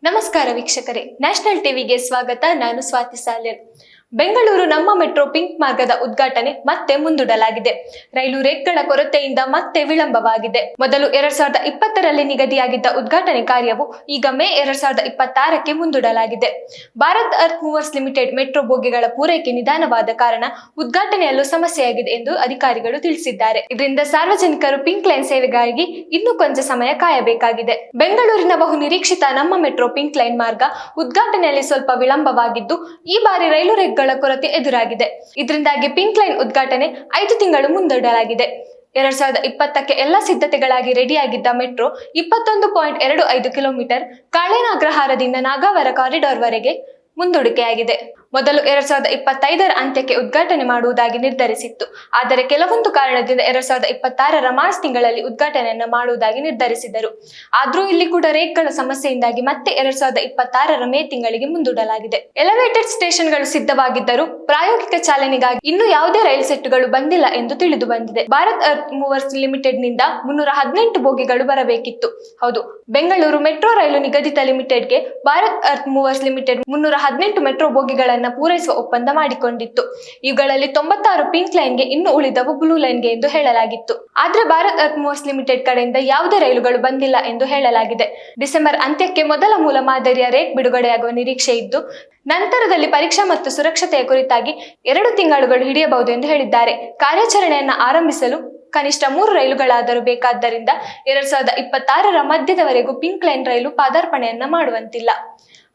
ನಮಸ್ಕಾರ ವೀಕ್ಷಕರೇ, ನ್ಯಾಷನಲ್ ಟಿವಿಗೆ ಸ್ವಾಗತ. ನಾನು ಸ್ವಾತಿ ಸಾಲೇರ್. ಬೆಂಗಳೂರು ನಮ್ಮ ಮೆಟ್ರೋ ಪಿಂಕ್ ಮಾರ್ಗದ ಉದ್ಘಾಟನೆ ಮತ್ತೆ ಮುಂದೂಡಲಾಗಿದೆ. ರೈಲು ರೇಕ್ಗಳ ಕೊರತೆಯಿಂದ ಮತ್ತೆ ವಿಳಂಬವಾಗಿದೆ. ಮೊದಲು 2020ರಲ್ಲಿ ನಿಗದಿಯಾಗಿದ್ದ ಉದ್ಘಾಟನೆ ಕಾರ್ಯವು ಈಗ ಮೇ 2026ಕ್ಕೆ ಮುಂದೂಡಲಾಗಿದೆ. Bharat Earth Movers limited metro ಬೋಗಿಗಳ ಪೂರೈಕೆ ನಿಧಾನವಾದ ಕಾರಣ ಉದ್ಘಾಟನೆಯಲ್ಲೂ ಸಮಸ್ಯೆಯಾಗಿದೆ ಎಂದು ಅಧಿಕಾರಿಗಳು ತಿಳಿಸಿದ್ದಾರೆ. ಇದರಿಂದ ಸಾರ್ವಜನಿಕರು ಪಿಂಕ್ ಲೈನ್ ಸೇವೆಗಾಗಿ ಇನ್ನೂ ಕೊಂಚ ಸಮಯ ಕಾಯಬೇಕಾಗಿದೆ. ಬೆಂಗಳೂರಿನ ಬಹು ನಿರೀಕ್ಷಿತ ನಮ್ಮ ಮೆಟ್ರೋ ಪಿಂಕ್ ಲೈನ್ ಮಾರ್ಗ ಉದ್ಘಾಟನೆಯಲ್ಲಿ ಸ್ವಲ್ಪ ವಿಳಂಬವಾಗಿದ್ದು, ಈ ಬಾರಿ ರೈಲು ರೇಕ್ ಕೊರತೆ ಎದುರಾಗಿದೆ. ಇದರಿಂದಾಗಿ ಪಿಂಕ್ ಲೈನ್ ಉದ್ಘಾಟನೆ 5 ತಿಂಗಳು ಮುಂದೂಡಲಾಗಿದೆ. 2020ಕ್ಕೆ ಎಲ್ಲ ಸಿದ್ಧತೆಗಳಾಗಿ ರೆಡಿಯಾಗಿದ್ದ ಮೆಟ್ರೋ 21.25 ಕಿಲೋಮೀಟರ್ ಕಾಳೇನಾಗ್ರಹಾರದಿಂದ ನಾಗಾವರ ಕಾರಿಡಾರ್ ವರೆಗೆ ಮುಂದೂಡಿಕೆಯಾಗಿದೆ. ಮೊದಲು 2025ರ ಅಂತ್ಯಕ್ಕೆ ಉದ್ಘಾಟನೆ ಮಾಡುವುದಾಗಿ ನಿರ್ಧರಿಸಿತ್ತು. ಆದರೆ ಕೆಲವೊಂದು ಕಾರಣದಿಂದ 2026ರ ಮಾರ್ಚ್ ತಿಂಗಳಲ್ಲಿ ಉದ್ಘಾಟನೆಯನ್ನ ಮಾಡುವುದಾಗಿ ನಿರ್ಧರಿಸಿದರು. ಆದ್ರೂ ಇಲ್ಲಿ ಕೂಡ ರೇಕ್ಗಳ ಸಮಸ್ಯೆಯಿಂದಾಗಿ ಮತ್ತೆ 2026ರ ಮೇ ತಿಂಗಳಿಗೆ ಮುಂದೂಡಲಾಗಿದೆ. ಎಲಿವೇಟೆಡ್ ಸ್ಟೇಷನ್ಗಳು ಸಿದ್ಧವಾಗಿದ್ದರೂ ಪ್ರಾಯೋಗಿಕ ಚಾಲನೆಗಾಗಿ ಇನ್ನೂ ಯಾವುದೇ ರೈಲು ಸೆಟ್ಟುಗಳು ಬಂದಿಲ್ಲ ಎಂದು ತಿಳಿದು ಬಂದಿದೆ. ಭಾರತ್ ಅರ್ತ್ ಮೂವರ್ಸ್ ಲಿಮಿಟೆಡ್ ನಿಂದ 318 ಬೋಗಿಗಳು ಬರಬೇಕಿತ್ತು. ಹೌದು, ಬೆಂಗಳೂರು ಮೆಟ್ರೋ ರೈಲು ನಿಗದಿತ ಲಿಮಿಟೆಡ್ಗೆ Bharat Earth Movers Limited 318 metro ಬೋಗಿಗಳ ಪೂರೈಸುವ ಒಪ್ಪಂದ ಮಾಡಿಕೊಂಡಿತ್ತು. ಇವುಗಳಲ್ಲಿ 96 ಪಿಂಕ್ ಲೈನ್ಗೆ, ಇನ್ನು ಉಳಿದವು ಬ್ಲೂ ಲೈನ್ಗೆ ಎಂದು ಹೇಳಲಾಗಿತ್ತು. ಆದ್ರೆ ಭಾರತ್ ಅರ್ತ್ ಮೂವರ್ಸ್ ಲಿಮಿಟೆಡ್ ಕಡೆಯಿಂದ ಯಾವುದೇ ರೈಲುಗಳು ಬಂದಿಲ್ಲ ಎಂದು ಹೇಳಲಾಗಿದೆ. ಡಿಸೆಂಬರ್ ಅಂತ್ಯಕ್ಕೆ ಮೊದಲ ಮೂಲ ಮಾದರಿಯ ರೇಕ್ ಬಿಡುಗಡೆಯಾಗುವ ನಿರೀಕ್ಷೆ ಇದ್ದು, ನಂತರದಲ್ಲಿ ಪರೀಕ್ಷಾ ಮತ್ತು ಸುರಕ್ಷತೆಯ ಕುರಿತಾಗಿ 2 ತಿಂಗಳುಗಳು ಹಿಡಿಯಬಹುದು ಎಂದು ಹೇಳಿದ್ದಾರೆ. ಕಾರ್ಯಾಚರಣೆಯನ್ನ ಆರಂಭಿಸಲು ಕನಿಷ್ಠ 3 ರೈಲುಗಳಾದರೂ ಬೇಕಾದ್ದರಿಂದ 2026ರ ಮಧ್ಯದವರೆಗೂ ಪಿಂಕ್ ಲೈನ್ ರೈಲು ಪಾದಾರ್ಪಣೆಯನ್ನ ಮಾಡುವಂತಿಲ್ಲ.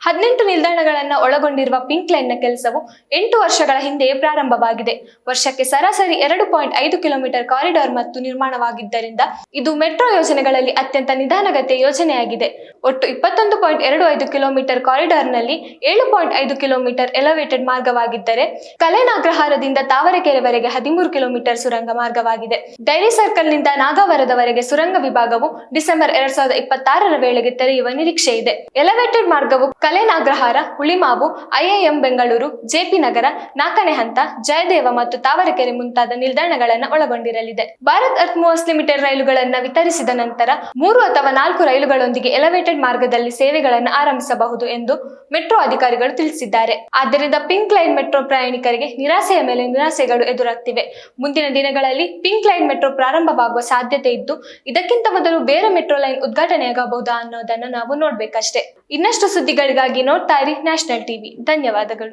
18 ನಿಲ್ದಾಣಗಳನ್ನ ಒಳಗೊಂಡಿರುವ ಪಿಂಕ್ ಲೈನ್ನ ಕೆಲಸವು 8 ವರ್ಷಗಳ ಹಿಂದೆಯೇ ಪ್ರಾರಂಭವಾಗಿದೆ. ವರ್ಷಕ್ಕೆ ಸರಾಸರಿ 2.5 ಕಿಲೋಮೀಟರ್ ಕಾರಿಡಾರ್ ಮತ್ತು ನಿರ್ಮಾಣವಾಗಿದ್ದರಿಂದ ಇದು ಮೆಟ್ರೋ ಯೋಜನೆಗಳಲ್ಲಿ ಅತ್ಯಂತ ನಿಧಾನಗತಿಯ ಯೋಜನೆಯಾಗಿದೆ. ಒಟ್ಟು 21.25 ಕಿಲೋಮೀಟರ್ ಕಾರಿಡಾರ್ನಲ್ಲಿ 7.5 ಕಿಲೋಮೀಟರ್ ಎಲಿವೇಟೆಡ್ ಮಾರ್ಗವಾಗಿದ್ದರೆ, ಕಲೇನಾಗ್ರಹಾರದಿಂದ ತಾವರೆಕೆರೆವರೆಗೆ 13 ಕಿಲೋಮೀಟರ್ ಸುರಂಗ ಮಾರ್ಗವಾಗಿದೆ. ಡೈರಿ ಸರ್ಕಲ್ನಿಂದ ನಾಗಾವರದವರೆಗೆ ಸುರಂಗ ವಿಭಾಗವು ಡಿಸೆಂಬರ್ 2026ರ ವೇಳೆಗೆ ತೆರೆಯುವ ನಿರೀಕ್ಷೆ ಇದೆ. ಎಲಿವೇಟೆಡ್ ಮಾರ್ಗವು ಕಲೇನಾಗ್ರಹಾರ, ಹುಳಿಮಾವು, ಐಐಎಂ ಬೆಂಗಳೂರು, ಜೆಪಿ ನಗರ, ನಾಲ್ಕನೇ ಹಂತ, ಜಯದೇವ ಮತ್ತು ತಾವರೆಕೆರೆ ಮುಂತಾದ ನಿಲ್ದಾಣಗಳನ್ನು ಒಳಗೊಂಡಿರಲಿದೆ. ಭಾರತ್ ಅರ್ತ್ ಮೂವರ್ಸ್ ಲಿಮಿಟೆಡ್ ರೈಲುಗಳನ್ನು ವಿತರಿಸಿದ ನಂತರ 3 ಅಥವಾ 4 ರೈಲುಗಳೊಂದಿಗೆ ಎಲಿವೇಟೆಡ್ ಮಾರ್ಗದಲ್ಲಿ ಸೇವೆಗಳನ್ನು ಆರಂಭಿಸಬಹುದು ಎಂದು ಮೆಟ್ರೋ ಅಧಿಕಾರಿಗಳು ತಿಳಿಸಿದ್ದಾರೆ. ಆದ್ದರಿಂದ ಪಿಂಕ್ ಲೈನ್ ಮೆಟ್ರೋ ಪ್ರಯಾಣಿಕರಿಗೆ ನಿರಾಸೆಯ ಮೇಲೆ ನಿರಾಸೆಗಳು ಎದುರಾಗ್ತಿವೆ. ಮುಂದಿನ ದಿನಗಳಲ್ಲಿ ಪಿಂಕ್ ಲೈನ್ ಮೆಟ್ರೋ ಪ್ರಾರಂಭವಾಗುವ ಸಾಧ್ಯತೆ ಇದ್ದು, ಇದಕ್ಕಿಂತ ಮೊದಲು ಬೇರೆ ಮೆಟ್ರೋ ಲೈನ್ ಉದ್ಘಾಟನೆಯಾಗಬಹುದಾ ಅನ್ನೋದನ್ನು ನಾವು ನೋಡ್ಬೇಕಷ್ಟೇ. ಇನ್ನಷ್ಟು ಸುದ್ದಿಗಳಿಗಾಗಿ ನೋಡ್ತಾ ಇರಿ ನ್ಯಾಷನಲ್ ಟಿವಿ. ಧನ್ಯವಾದಗಳು.